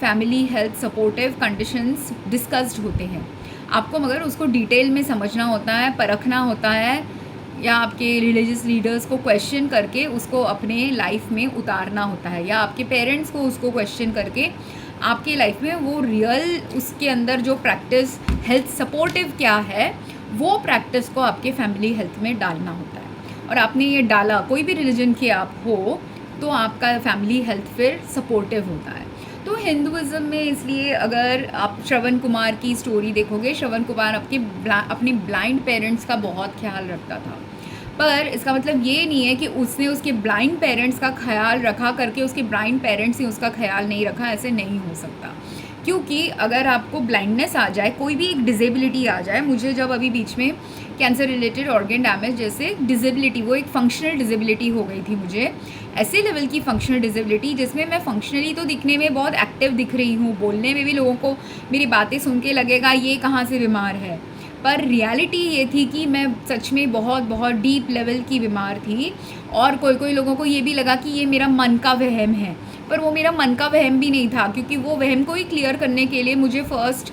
family health supportive conditions discussed होते हैं। आपको मगर उसको डिटेल में समझना होता है, परखना होता है, या आपके रिलीजियस लीडर्स को क्वेश्चन करके उसको अपने लाइफ में उतारना होता है, या आपके पेरेंट्स को उसको क्वेश्चन करके आपके लाइफ में वो रियल उसके अंदर जो प्रैक्टिस हेल्थ सपोर्टिव क्या है, वो प्रैक्टिस को आपके फैमिली हेल्थ में डालना होता है। और आपने ये डाला, कोई भी रिलीजन के आप हो, तो आपका फैमिली हेल्थ फिर सपोर्टिव होता है। तो हिंदुइज़्म में इसलिए अगर आप श्रवण कुमार की स्टोरी देखोगे, श्रवण कुमार अपने ब्लाइंड पेरेंट्स का बहुत ख्याल रखता था, पर इसका मतलब ये नहीं है कि उसने उसके ब्लाइंड पेरेंट्स का ख्याल रखा करके उसके ब्लाइंड पेरेंट्स ने उसका ख्याल नहीं रखा। ऐसे नहीं हो सकता, क्योंकि अगर आपको ब्लाइंडनेस आ जाए, कोई भी एक डिसेबिलिटी आ जाए, मुझे जब अभी बीच में कैंसर रिलेटेड ऑर्गन डैमेज जैसे डिसेबिलिटी, वो एक फंक्शनल डिसेबिलिटी हो गई थी मुझे, ऐसे लेवल की फंक्शनल डिसेबिलिटी जिसमें मैं फंक्शनली तो दिखने में बहुत एक्टिव दिख रही हूँ, बोलने में भी लोगों को मेरी बातें सुन के लगेगा ये कहाँ से बीमार है, पर रियलिटी ये थी कि मैं सच में बहुत बहुत डीप लेवल की बीमार थी। और कोई लोगों को ये भी लगा कि ये मेरा मन का वहम है, पर वो मेरा मन का वहम भी नहीं था, क्योंकि वो वहम को ही क्लियर करने के लिए मुझे फर्स्ट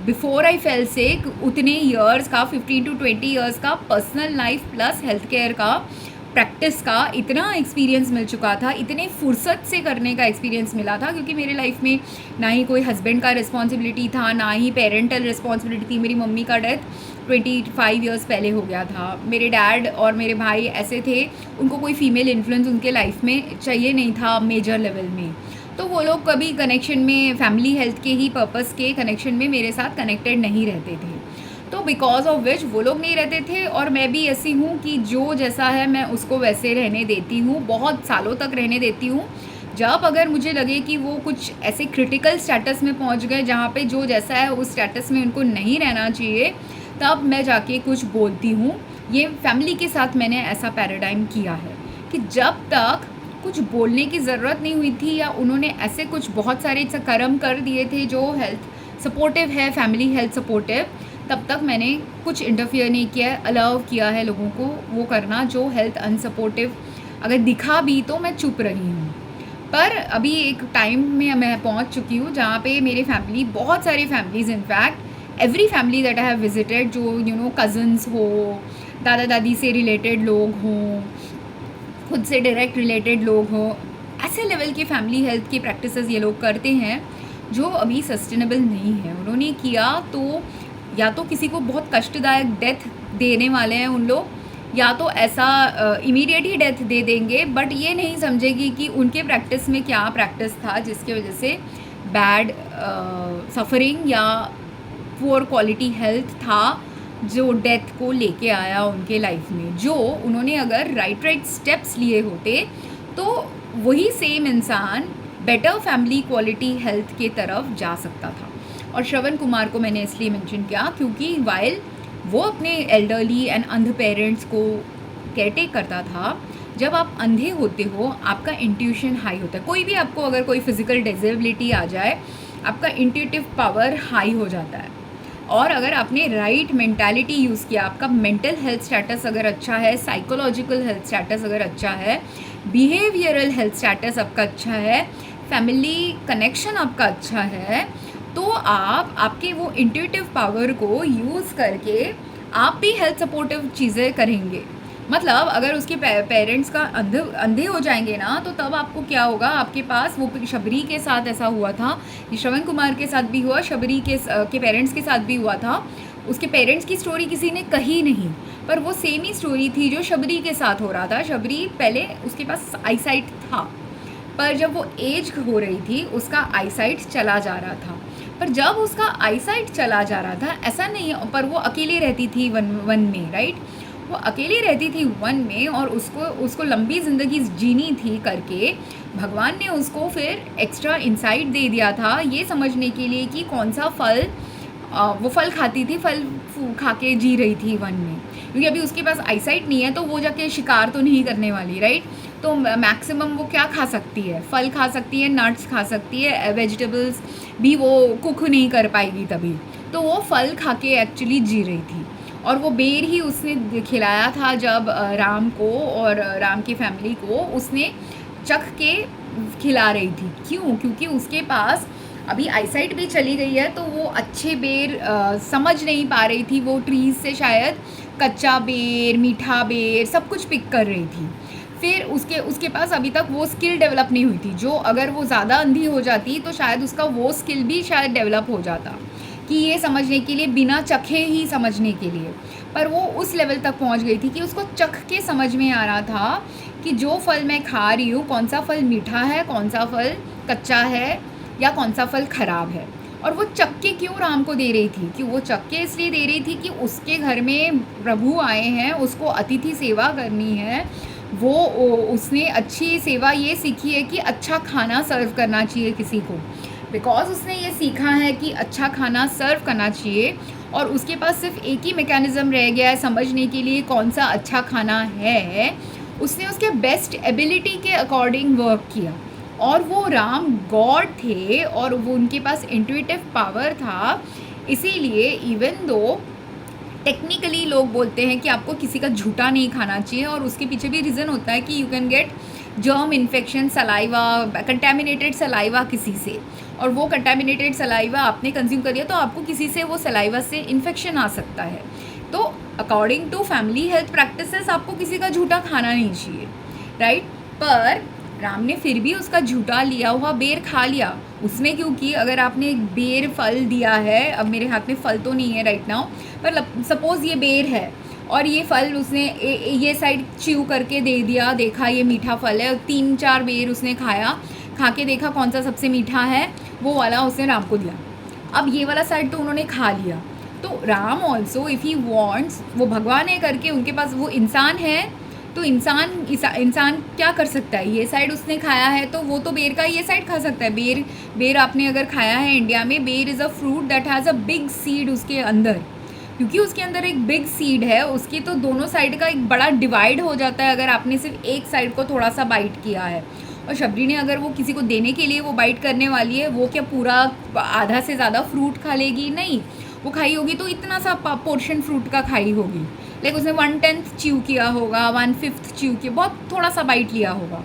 बिफोर आई फेल सिक उतने ईयर्स का 15 to 20 ईयर्स का personal life plus health care का प्रैक्टिस का इतना एक्सपीरियंस मिल चुका था, इतने फुर्सत से करने का एक्सपीरियंस मिला था, क्योंकि मेरे लाइफ में ना ही कोई हस्बैंड का रिस्पॉन्सिबिलिटी था, ना ही पेरेंटल रिस्पॉन्सिबिलिटी थी। मेरी मम्मी का डेथ 25 इयर्स पहले हो गया था। मेरे डैड और मेरे भाई ऐसे थे, उनको कोई फीमेल इन्फ्लुएंस उनके लाइफ में चाहिए नहीं था मेजर लेवल में। तो वो लोग कभी कनेक्शन में, फैमिली हेल्थ के ही पर्पस के कनेक्शन में मेरे साथ कनेक्टेड नहीं रहते थे। तो बिकॉज ऑफ विच वो लोग नहीं रहते थे, और मैं भी ऐसी हूँ कि जो जैसा है मैं उसको वैसे रहने देती हूँ, बहुत सालों तक रहने देती हूँ। जब अगर मुझे लगे कि वो कुछ ऐसे क्रिटिकल स्टेटस में पहुँच गए जहाँ पे जो जैसा है उस स्टेटस में उनको नहीं रहना चाहिए, तब मैं जाके कुछ बोलती हूँ। ये फैमिली के साथ मैंने ऐसा पैराडाइम किया है कि जब तक कुछ बोलने की ज़रूरत नहीं हुई थी, या उन्होंने ऐसे कुछ बहुत सारे कर्म कर दिए थे जो हेल्थ सपोर्टिव है, फैमिली हेल्थ सपोर्टिव, तब तक मैंने कुछ इंटरफियर नहीं किया है, अलाउ किया है लोगों को वो करना जो हेल्थ अनसपोर्टिव अगर दिखा भी तो मैं चुप रही हूँ। पर अभी एक टाइम में मैं पहुँच चुकी हूँ जहाँ पे मेरे फैमिली, बहुत सारी families, in fact every family that I have visited, जो कज़न्स हो, दादा दादी से रिलेटेड लोग हों, खुद से डायरेक्ट रिलेटेड लोग हों, ऐसे लेवल की फैमिली हेल्थ की प्रैक्टिसेस ये लोग करते हैं जो अभी सस्टेनेबल नहीं है। उन्होंने किया तो या तो किसी को बहुत कष्टदायक डेथ देने वाले हैं उन लोग, या तो ऐसा इमीडिएट ही डेथ दे देंगे, बट ये नहीं समझेगी कि उनके प्रैक्टिस में क्या प्रैक्टिस था जिसके वजह से बैड सफरिंग या पुअर क्वालिटी हेल्थ था जो डेथ को लेके आया उनके लाइफ में। जो उन्होंने अगर राइट स्टेप्स लिए होते तो वही सेम इंसान बेटर फैमिली क्वालिटी हेल्थ के तरफ जा सकता था। और श्रवण कुमार को मैंने इसलिए मेंशन किया क्योंकि वाइल वो अपने एल्डरली एंड अंध पेरेंट्स को केयरटेक करता था, जब आप अंधे होते हो आपका इंट्यूशन हाई होता है। कोई भी आपको अगर कोई फिजिकल डिसेबिलिटी आ जाए, आपका इंट्यूटिव पावर हाई हो जाता है। और अगर आपने राइट मेंटालिटी यूज़ किया, आपका मेंटल हेल्थ स्टेटस अगर अच्छा है, साइकोलॉजिकल हेल्थ स्टेटस अगर अच्छा है, बिहेवियरल हेल्थ स्टेटस आपका अच्छा है, फैमिली कनेक्शन आपका अच्छा है, तो आप आपके वो इंट्यूटिव पावर को यूज़ करके आप भी हेल्थ सपोर्टिव चीज़ें करेंगे। मतलब अगर उसके पेरेंट्स का अंधे हो जाएंगे ना, तो तब आपको क्या होगा, आपके पास वो शबरी के साथ ऐसा हुआ था, ये श्रवण कुमार के साथ भी हुआ, शबरी के पेरेंट्स के साथ भी हुआ था। उसके पेरेंट्स की स्टोरी किसी ने कही नहीं, पर वो सेम ही स्टोरी थी जो शबरी के साथ हो रहा था। शबरी पहले उसके पास आईसाइट था, पर जब वो एज हो रही थी उसका आईसाइट चला जा रहा था। पर जब उसका आईसाइट चला जा रहा था, ऐसा नहीं, पर वो अकेली रहती थी वन में, राइट, वो अकेली रहती थी वन में, और उसको लंबी ज़िंदगी जीनी थी करके भगवान ने उसको फिर एक्स्ट्रा इंसाइट दे दिया था ये समझने के लिए कि कौन सा फल, वो फल खाती थी, फल खा के जी रही थी वन में, क्योंकि अभी उसके पास आईसाइट नहीं है तो वो जाके शिकार तो नहीं करने वाली, राइट। तो मैक्सिमम वो क्या खा सकती है, फल खा सकती है, नट्स खा सकती है, वेजिटेबल्स भी वो कुक नहीं कर पाएगी तभी, तो वो फल खा के एक्चुअली जी रही थी। और वो बेर ही उसने खिलाया था जब राम को और राम की फैमिली को उसने चख के खिला रही थी। क्यों? क्योंकि उसके पास अभी आईसाइट भी चली गई है, तो वो अच्छे बेर समझ नहीं पा रही थी, वो ट्रीज से शायद कच्चा बेर, मीठा बेर सब कुछ पिक कर रही थी। फिर उसके पास अभी तक वो स्किल डेवलप नहीं हुई थी, जो अगर वो ज़्यादा अंधी हो जाती तो शायद उसका वो स्किल भी शायद डेवलप हो जाता, कि ये समझने के लिए, बिना चखे ही समझने के लिए। पर वो उस लेवल तक पहुंच गई थी कि उसको चख के समझ में आ रहा था कि जो फल मैं खा रही हूँ, कौन सा फल मीठा है, कौन सा फल कच्चा है, या कौन सा फल ख़राब है। और वो चक्के क्यों राम को दे रही थी, कि वो चक्के इसलिए दे रही थी कि उसके घर में प्रभु आए हैं, उसको अतिथि सेवा करनी है। वो उसने अच्छी सेवा ये सीखी है कि अच्छा खाना सर्व करना चाहिए किसी को, बिकॉज उसने ये सीखा है कि अच्छा खाना सर्व करना चाहिए। और उसके पास सिर्फ एक ही मैकेनिज़्म रह गया है समझने के लिए कौन सा अच्छा खाना है। उसने उसके बेस्ट एबिलिटी के अकॉर्डिंग वर्क किया, और वो राम गॉड थे और वो उनके पास इंट्यूटिव पावर था। इसीलिए इवन दो टेक्निकली लोग बोलते हैं कि आपको किसी का झूठा नहीं खाना चाहिए, और उसके पीछे भी रीज़न होता है कि you can get germ infection, saliva, contaminated saliva किसी से, और वो कंटेमिनेटेड सलाइवा आपने कंज्यूम कर लिया तो आपको किसी से वो सलाइवा से इन्फेक्शन आ सकता है। तो according to family health practices आपको किसी का झूठा खाना नहीं चाहिए, राइट। पर राम ने फिर भी उसका झूठा लिया हुआ बेर खा लिया। उसने क्योंकि अगर आपने एक बेर फल दिया है, अब मेरे हाथ में फल तो नहीं है राइट नाउ, पर सपोज़ ये बेर है और ये फल उसने ये साइड च्यू करके दे दिया, देखा ये मीठा फल है, और 3-4 बेर उसने खाया, खा के देखा कौन सा सबसे मीठा है, वो वाला उसने राम को दिया। अब ये वाला साइड तो उन्होंने खा लिया, तो Ram also if he wants, वो भगवान है करके उनके पास, वो इंसान है, तो इंसान क्या कर सकता है, ये साइड उसने खाया है तो वो तो बेर का ये साइड खा सकता है। बेर आपने अगर खाया है इंडिया में, बेर is a fruit that has a big seed उसके अंदर, क्योंकि उसके अंदर एक बिग सीड है, उसकी तो दोनों साइड का एक बड़ा डिवाइड हो जाता है अगर आपने सिर्फ एक साइड को थोड़ा सा बाइट किया है। और शबरी ने अगर वो किसी को देने के लिए वो बाइट करने वाली है, वो क्या पूरा आधा से ज़्यादा फ्रूट खा लेगी? नहीं, वो खाई होगी तो इतना सा पोर्शन फ्रूट का खाई होगी, लाइक उसने 1/10 च्यू किया होगा, 1/5 च्यू किया, बहुत थोड़ा सा बाइट लिया होगा,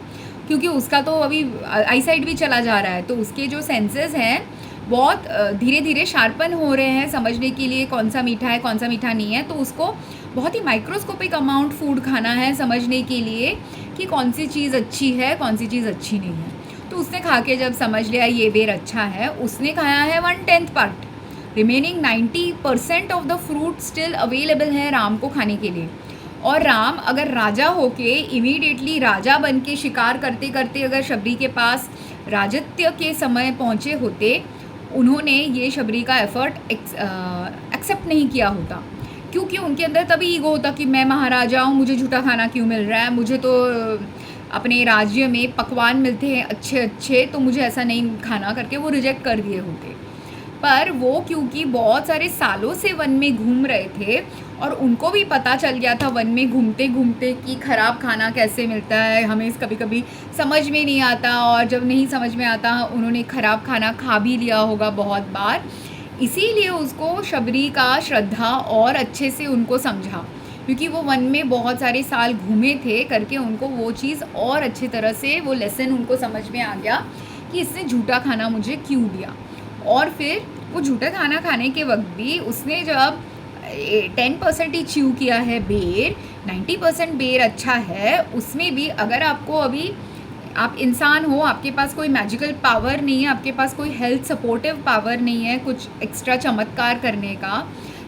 क्योंकि उसका तो अभी आई साइड भी चला जा रहा है, तो उसके जो सेंसेस हैं बहुत धीरे धीरे शार्पन हो रहे हैं समझने के लिए कौन सा मीठा है कौन सा मीठा नहीं है। तो उसको बहुत ही माइक्रोस्कोपिक अमाउंट फूड खाना है समझने के लिए कि कौन सी चीज़ अच्छी है कौन सी चीज़ अच्छी नहीं है। तो उसने खा के जब समझ लिया ये बेर अच्छा है, उसने खाया है 1/10 part, remaining 90% of the fruit still available है राम को खाने के लिए। और राम अगर राजा होके इमीडिएटली राजा बन के शिकार करते करते अगर शबरी के पास राजत्य के समय पहुँचे होते, उन्होंने ये शबरी का एफर्ट एक्सेप्ट नहीं किया होता, क्योंकि उनके अंदर तभी ईगो होता कि मैं महाराजा हूँ, मुझे झूठा खाना क्यों मिल रहा है, मुझे तो अपने राज्य में पकवान मिलते हैं अच्छे अच्छे, तो मुझे ऐसा नहीं खाना करके वो रिजेक्ट कर दिए होते। पर वो क्योंकि बहुत सारे सालों से वन में घूम रहे थे और उनको भी पता चल गया था वन में घूमते घूमते कि ख़राब खाना कैसे मिलता है, हमें कभी कभी समझ में नहीं आता, और जब नहीं समझ में आता उन्होंने ख़राब खाना खा भी लिया होगा बहुत बार, इसीलिए उसको शबरी का श्रद्धा और अच्छे से उनको समझा, क्योंकि वो वन में बहुत सारे साल घूमे थे करके उनको वो चीज़ और अच्छी तरह से वो लेसन उनको समझ में आ गया कि इसने झूठा खाना मुझे क्यों दिया। और फिर वो झूठा खाना खाने के वक्त भी उसने जब 10% ही च्यू किया है बेर, 90% बेर अच्छा है, उसमें भी अगर आपको अभी आप इंसान हो, आपके पास कोई मैजिकल पावर नहीं है, आपके पास कोई हेल्थ सपोर्टिव पावर नहीं है कुछ एक्स्ट्रा चमत्कार करने का,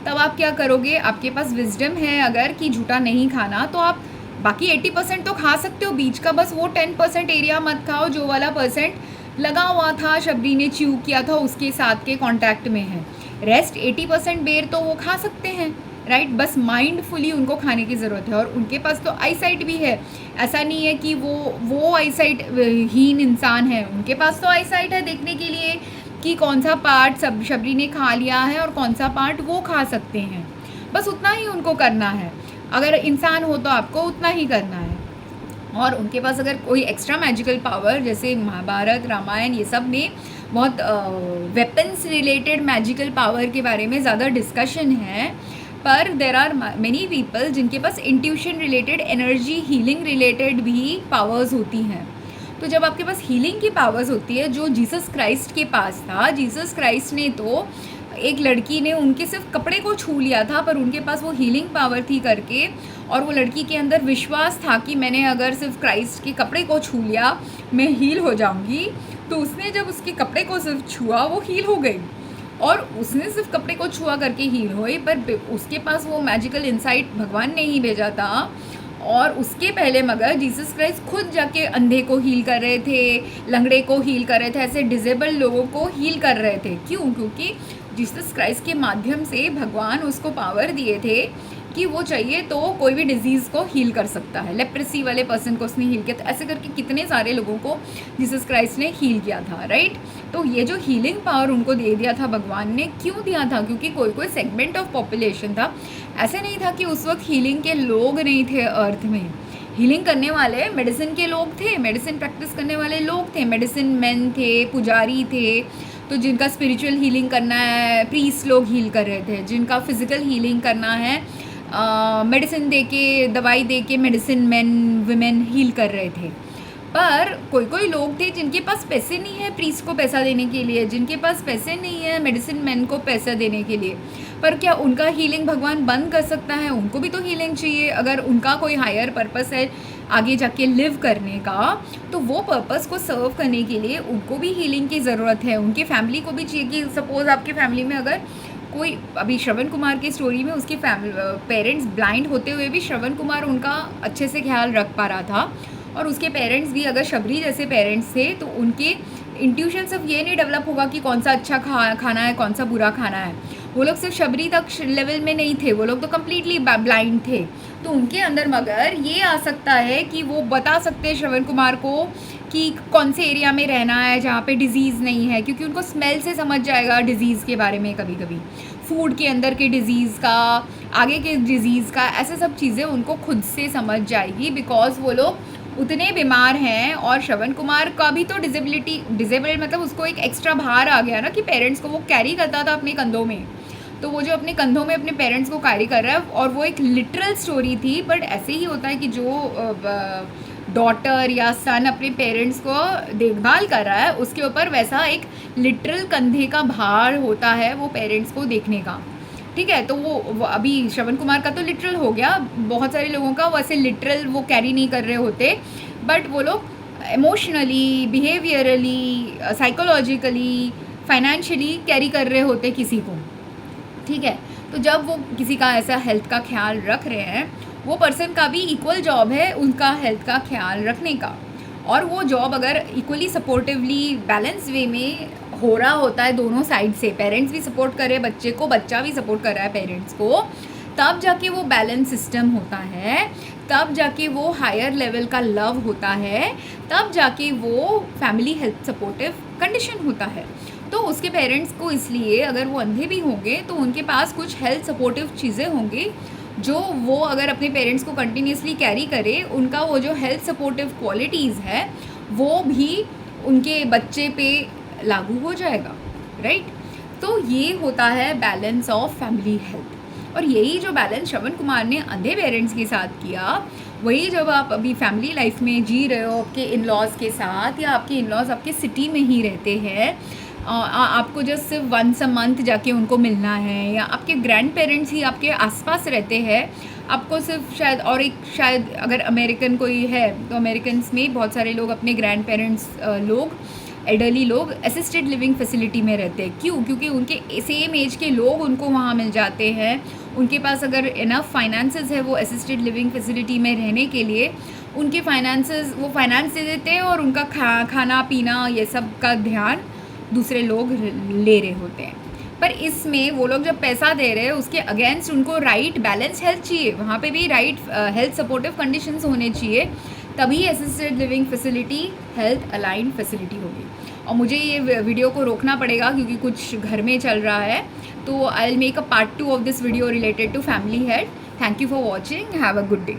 तब आप क्या करोगे? आपके पास विजडम है अगर कि झूठा नहीं खाना, तो आप बाकी 80% तो खा सकते हो बीच का, बस वो 10% एरिया मत खाओ जो वाला परसेंट लगा हुआ था शबरी ने च्यू किया था उसके साथ के कांटेक्ट में है। रेस्ट 80% बेर तो वो खा सकते हैं, राइट? बस माइंडफुली उनको खाने की ज़रूरत है। और उनके पास तो आई साइट भी है, ऐसा नहीं है कि वो आई साइट हीन इंसान है, उनके पास तो आई साइट है देखने के लिए कि कौन सा पार्ट सब शबरी ने खा लिया है और कौन सा पार्ट वो खा सकते हैं। बस उतना ही उनको करना है, अगर इंसान हो तो आपको उतना ही करना है। और उनके पास अगर कोई एक्स्ट्रा मैजिकल पावर, जैसे महाभारत रामायण ये सब में बहुत वेपन्स रिलेटेड मैजिकल पावर के बारे में ज़्यादा डिस्कशन है, पर देर आर मेनी पीपल जिनके पास intuition related, energy healing related भी पावर्स होती हैं। तो जब आपके पास हीलिंग की पावर्स होती है, जो जीसस क्राइस्ट के पास था, जीसस क्राइस्ट ने तो एक लड़की ने उनके सिर्फ कपड़े को छू लिया था, पर उनके पास वो हीलिंग पावर थी करके, और वो लड़की के अंदर विश्वास था कि मैंने अगर सिर्फ क्राइस्ट के कपड़े को छू लिया मैं हील हो जाऊंगी। तो उसने जब उसके कपड़े को सिर्फ छुआ वो हील हो गई, और उसने सिर्फ कपड़े को छुआ करके हील हुई, पर उसके पास वो मैजिकल इंसाइट भगवान ने ही भेजा था। और उसके पहले मगर जीसस क्राइस्ट खुद जाके अंधे को हील कर रहे थे, लंगड़े को हील कर रहे थे, ऐसे डिसेबल लोगों को हील कर रहे थे। क्यों? क्योंकि जीसस क्राइस्ट के माध्यम से भगवान उसको पावर दिए थे कि वो चाहिए तो कोई भी डिजीज़ को हील कर सकता है। लेप्रेसी वाले पर्सन को उसने हील किया था, ऐसे करके कितने सारे लोगों को जीसस क्राइस्ट ने हील किया था, राइट? तो ये जो हीलिंग पावर उनको दे दिया था भगवान ने, क्यों दिया था? क्योंकि कोई कोई सेगमेंट ऑफ पॉपुलेशन था, ऐसे नहीं था कि उस वक्त हीलिंग के लोग नहीं थे अर्थ में। हीलिंग करने वाले मेडिसिन के लोग थे, मेडिसिन प्रैक्टिस करने वाले लोग थे, मेडिसिन मैन थे, पुजारी थे, तो जिनका स्पिरिचुअल हीलिंग करना है प्रीस्ट लोग हील कर रहे थे, जिनका फिजिकल हीलिंग करना है मेडिसिन दे के, दवाई दे के मेडिसिन मैन वुमेन हील कर रहे थे। पर कोई कोई लोग थे जिनके पास पैसे नहीं है प्रीस्ट को पैसा देने के लिए, जिनके पास पैसे नहीं है मेडिसिन मैन को पैसा देने के लिए, पर क्या उनका हीलिंग भगवान बंद कर सकता है? उनको भी तो हीलिंग चाहिए। अगर उनका कोई हायर पर्पस है, आगे जाके लिव करने का, तो वो पर्पस को सर्व करने के लिए उनको भी हीलिंग की ज़रूरत है, उनके फैमिली को भी चाहिए। कि सपोज़ आपके फैमिली में अगर कोई, अभी श्रवण कुमार की स्टोरी में उसके पेरेंट्स ब्लाइंड होते हुए भी श्रवण कुमार उनका अच्छे से ख्याल रख पा रहा था, और उसके पेरेंट्स भी अगर शबरी जैसे पेरेंट्स थे तो उनके इंट्यूशन सिर्फ ये नहीं डेवलप होगा कि कौन सा अच्छा खाना है, कौन सा बुरा खाना है। वो लोग सिर्फ शबरी तक लेवल में नहीं थे, वो लोग तो कम्प्लीटली ब्लाइंड थे। तो उनके अंदर मगर ये आ सकता है कि वो बता सकते हैं श्रवण कुमार को कि कौन से एरिया में रहना है जहाँ पे डिजीज़ नहीं है, क्योंकि उनको स्मेल से समझ जाएगा डिज़ीज़ के बारे में। कभी कभी फूड के अंदर के डिज़ीज़ का, आगे के डिज़ीज़ का, ऐसे सब चीज़ें उनको खुद से समझ जाएगी, बिकॉज वो लोग उतने बीमार हैं। और श्रवण कुमार का भी तो डिजेबल मतलब उसको एक एक्स्ट्रा भार आ गया ना, कि पेरेंट्स को वो कैरी करता था अपने कंधों में, तो वो जो अपने कंधों में अपने पेरेंट्स को कैरी कर रहा है, और वो एक लिटरल स्टोरी थी। बट ऐसे ही होता है कि जो डॉटर या सन अपने पेरेंट्स को देखभाल कर रहा है, उसके ऊपर वैसा एक लिटरल कंधे का भार होता है वो पेरेंट्स को देखने का। ठीक है, तो वो अभी श्रवण कुमार का तो लिटरल हो गया, बहुत सारे लोगों का वैसे लिटरल वो कैरी नहीं कर रहे होते, बट वो लोग emotionally, behaviourally, psychologically, financially carry कर रहे होते किसी को। ठीक है, तो जब वो किसी का ऐसा हेल्थ का ख्याल रख रहे हैं, वो पर्सन का भी इक्वल जॉब है उनका हेल्थ का ख्याल रखने का। और वो जॉब अगर इक्वली सपोर्टिवली बैलेंस वे में हो रहा होता है दोनों साइड से, पेरेंट्स भी सपोर्ट कर रहे हैं बच्चे को, बच्चा भी सपोर्ट कर रहा है पेरेंट्स को, तब जाके वो बैलेंस सिस्टम होता है, तब जाके वो हायर लेवल का लव होता है, तब जाके वो फैमिली हेल्थ सपोर्टिव कंडीशन होता है। तो उसके पेरेंट्स को इसलिए, अगर वो अंधे भी होंगे तो उनके पास कुछ हेल्थ सपोर्टिव चीज़ें होंगी जो वो अगर अपने पेरेंट्स को कंटिन्यूसली कैरी करे, उनका वो जो हेल्थ सपोर्टिव क्वालिटीज़ है वो भी उनके बच्चे पे लागू हो जाएगा, राइट। तो ये होता है बैलेंस ऑफ फैमिली हेल्थ। और यही जो बैलेंस श्रवण कुमार ने अंधे पेरेंट्स के साथ किया, वही जब आप अभी फैमिली लाइफ में जी रहे हो आपके इन लॉज़ के साथ, या आपके इन लॉज़ आपके सिटी में ही रहते हैं, आपको जस्ट सिर्फ वंस अ मंथ जाके उनको मिलना है, या आपके ग्रैंड पेरेंट्स ही आपके आसपास रहते हैं, आपको सिर्फ शायद अगर अमेरिकन कोई है तो अमेरिकन्स में बहुत सारे लोग अपने ग्रैंड पेरेंट्स एल्डरली लोग असिस्टेड लिविंग फैसिलिटी में रहते हैं। क्यों? क्योंकि उनके सेम एज के लोग उनको वहाँ मिल जाते हैं, उनके पास अगर इनफ फाइनेंसेस है वो असिस्टेड लिविंग फैसिलिटी में रहने के लिए, उनके वो फाइनेंस दे देते हैं, और उनका खाना पीना ये सब का ध्यान दूसरे लोग ले रहे होते हैं। पर इसमें वो लोग जब पैसा दे रहे हैं उसके अगेंस्ट उनको राइट बैलेंस हेल्थ चाहिए, वहाँ पे भी राइट हेल्थ सपोर्टिव कंडीशंस होने चाहिए, तभी assisted living facility health aligned facility होगी। और मुझे ये वीडियो को रोकना पड़ेगा क्योंकि कुछ घर में चल रहा है, तो I will make a part 2 of this video related to family health. Thank you for watching, have a good day.